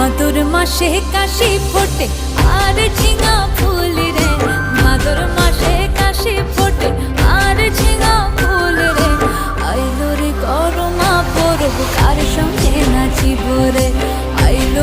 ভাদর মাসে কাশি ফোটে আর ঝিঙা ফুল রে, ভাদর মাসে কাশি ফোটে আর ঝিঙা ফুল রে। আইলো রে করমা পরব কার সঙ্গে নাচিব রে, আইলো